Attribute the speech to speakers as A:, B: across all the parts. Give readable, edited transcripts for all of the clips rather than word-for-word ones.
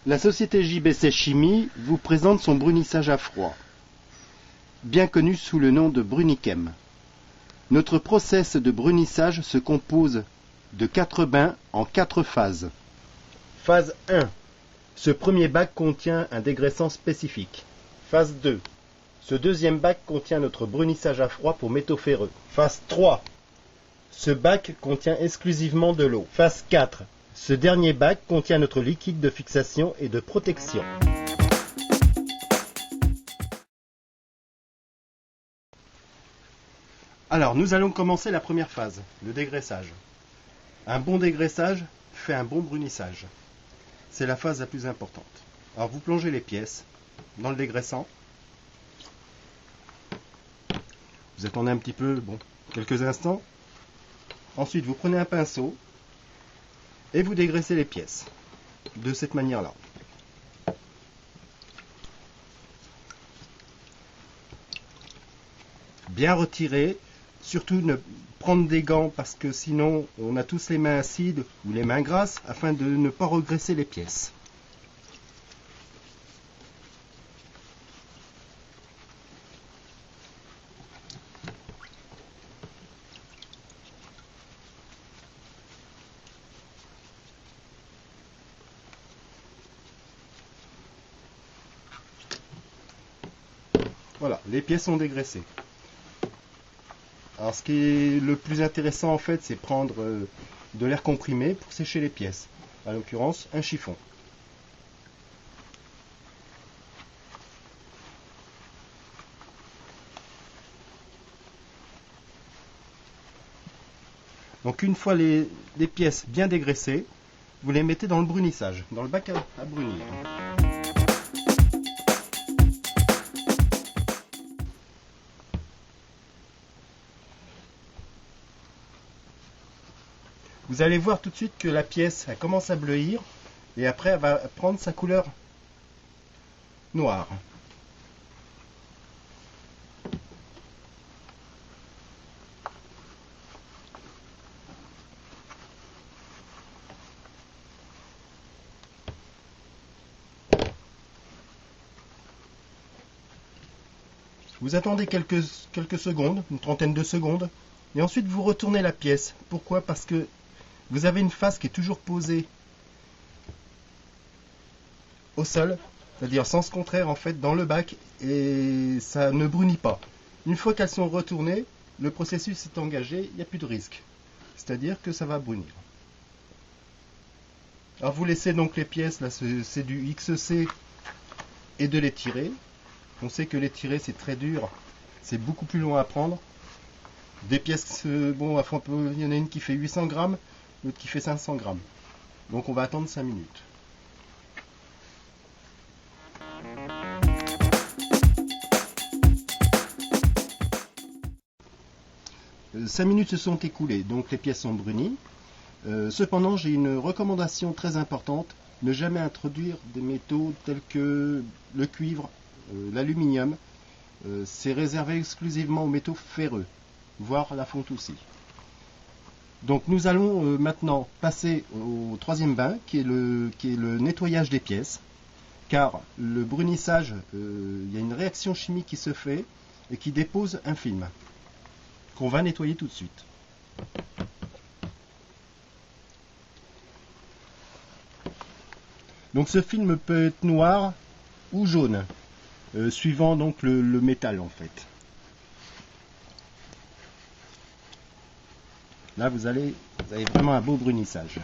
A: La société JBC Chimie vous présente son brunissage à froid, bien connu sous le nom de Brunichem. Notre process de brunissage se compose de 4 bains en 4 phases. Phase 1. Ce premier bac contient un dégraissant spécifique. Phase 2. Ce deuxième bac contient notre brunissage à froid pour métaux ferreux. Phase 3. Ce bac contient exclusivement de l'eau. Phase 4. Ce dernier bac contient notre liquide de fixation et de protection. Alors, nous allons commencer la première phase, le dégraissage. Un bon dégraissage fait un bon brunissage. C'est la phase la plus importante. Alors, vous plongez les pièces dans le dégraissant. Vous attendez un petit peu, quelques instants. Ensuite, vous prenez un pinceau et vous dégraissez les pièces de cette manière-là. Bien retirer, surtout ne prendre des gants parce que sinon on a tous les mains acides ou les mains grasses afin de ne pas regresser les pièces. Voilà, les pièces sont dégraissées. Alors ce qui est le plus intéressant en fait, c'est prendre de l'air comprimé pour sécher les pièces. En l'occurrence, un chiffon. Donc une fois les pièces bien dégraissées, vous les mettez dans le brunissage, dans le bac à brunir. Vous allez voir tout de suite que la pièce elle commence à bleuir et après elle va prendre sa couleur noire. Vous attendez quelques secondes, une trentaine de secondes, et ensuite vous retournez la pièce. Pourquoi? Parce que vous avez une face qui est toujours posée au sol, c'est-à-dire sens contraire en fait dans le bac, et ça ne brunit pas. Une fois qu'elles sont retournées, le processus est engagé, il n'y a plus de risque. C'est-à-dire que ça va brunir. Alors vous laissez donc les pièces, là c'est du XC, et de les tirer. On sait que les tirer c'est très dur, c'est beaucoup plus long à prendre. Des pièces, il y en a une qui fait 800 grammes, l'autre qui fait 500 grammes. Donc on va attendre 5 minutes. « 5 minutes se sont écoulées, donc les pièces sont brunies. Cependant, j'ai une recommandation très importante, ne jamais introduire des métaux tels que le cuivre, l'aluminium. C'est réservé exclusivement aux métaux ferreux, voire la fonte aussi. Donc nous allons maintenant passer au troisième bain, qui est le nettoyage des pièces, car le brunissage, il y a une réaction chimique qui se fait et qui dépose un film, qu'on va nettoyer tout de suite. Donc ce film peut être noir ou jaune, suivant donc le métal en fait. Là vous avez vraiment un beau brunissage.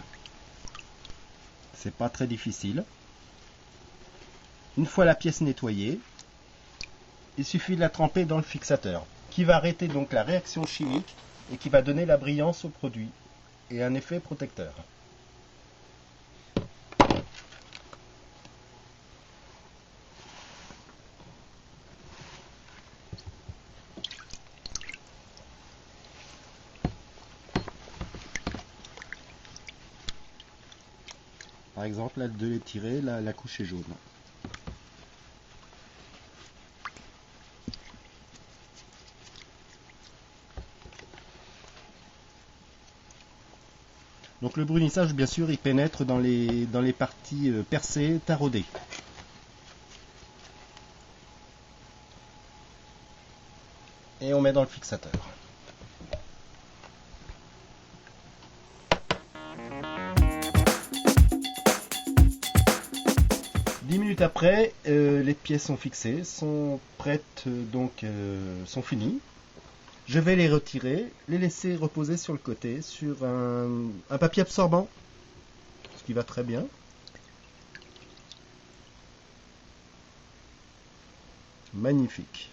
A: C'est pas très difficile. Une fois la pièce nettoyée, il suffit de la tremper dans le fixateur, qui va arrêter donc la réaction chimique et qui va donner la brillance au produit et un effet protecteur. Par exemple, là, de les tirer, la couche est jaune. Donc le brunissage, bien sûr, il pénètre dans les parties percées, taraudées. Et on met dans le fixateur. Dix minutes après, les pièces sont fixées, sont prêtes, sont finies. Je vais les retirer, les laisser reposer sur le côté, sur un papier absorbant, ce qui va très bien. Magnifique.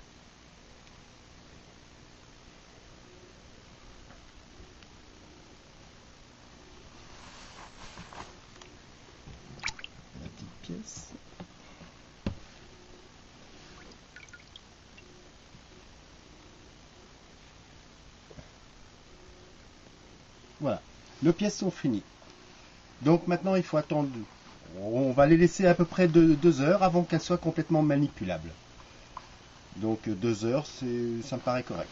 A: La petite pièce. Voilà, les pièces sont finies. Donc maintenant il faut attendre. On va les laisser à peu près 2 heures avant qu'elles soient complètement manipulables. Donc 2 heures, ça me paraît correct.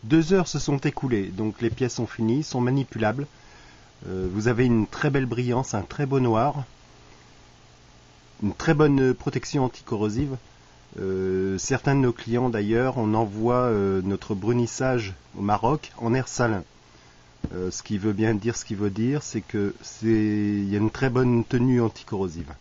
A: 2 heures se sont écoulées, donc les pièces sont finies, sont manipulables. Vous avez une très belle brillance, un très beau noir, une très bonne protection anticorrosive. Certains de nos clients d'ailleurs, on envoie notre brunissage au Maroc en air salin. Ce qui veut bien dire ce qu'il veut dire, c'est qu'il y a une très bonne tenue anticorrosive.